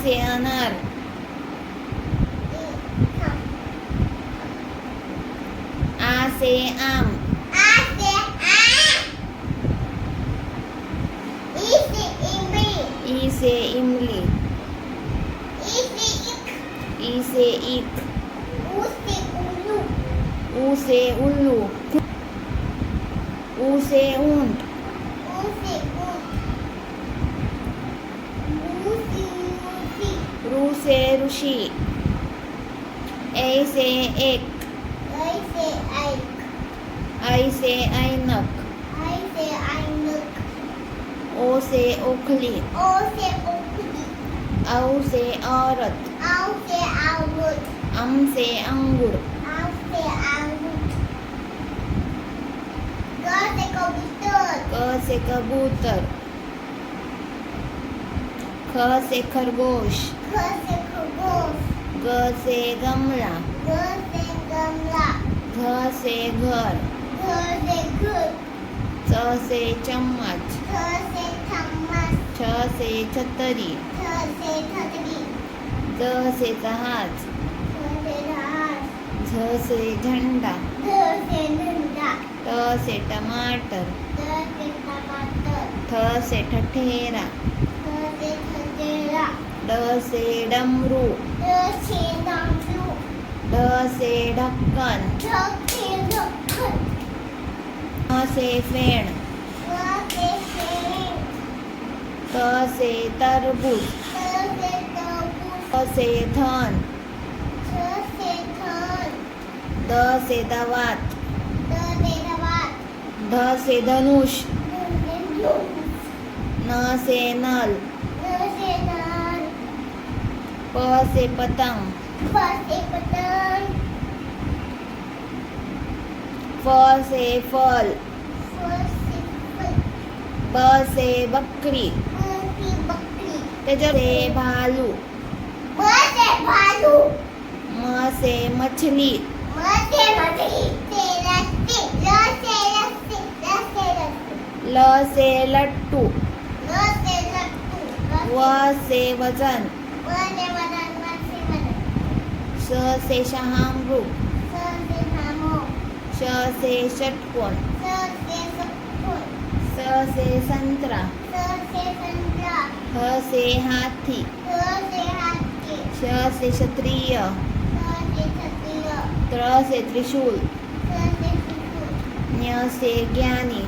से अनार, आ से आम, ई से इमली, ई से ईख, ऊ से उल्लू, ऊ से ऊंट, रू से ऋषि, ए से एक, आई से ऐनक, ओ से ओखली, औ से औरत, अम से अंगूर, क से कबूतर, ख से खरगोश, ग से गमला, घ से घर, च से चम्मच, छ से छतरी, ज से जहाज, झ से झंडा, ट से टमाटर, ठ से ठठेरा, ड से डमरू, ढ से ढक्कन, फ से फेण, त से तरबूज, थ से धन, द से दवात, ध से धनुष, न से नल, प से पतंग, फ से फल, ब से बकरी, ते से भालू, म से मछली, ल से लट्टू, व से वजन, श से शहामृग, श से षटकोण, स से संतरा, ह से हाथी, श से क्षत्रिय, त्र से त्रिशूल, ञ से ज्ञानी,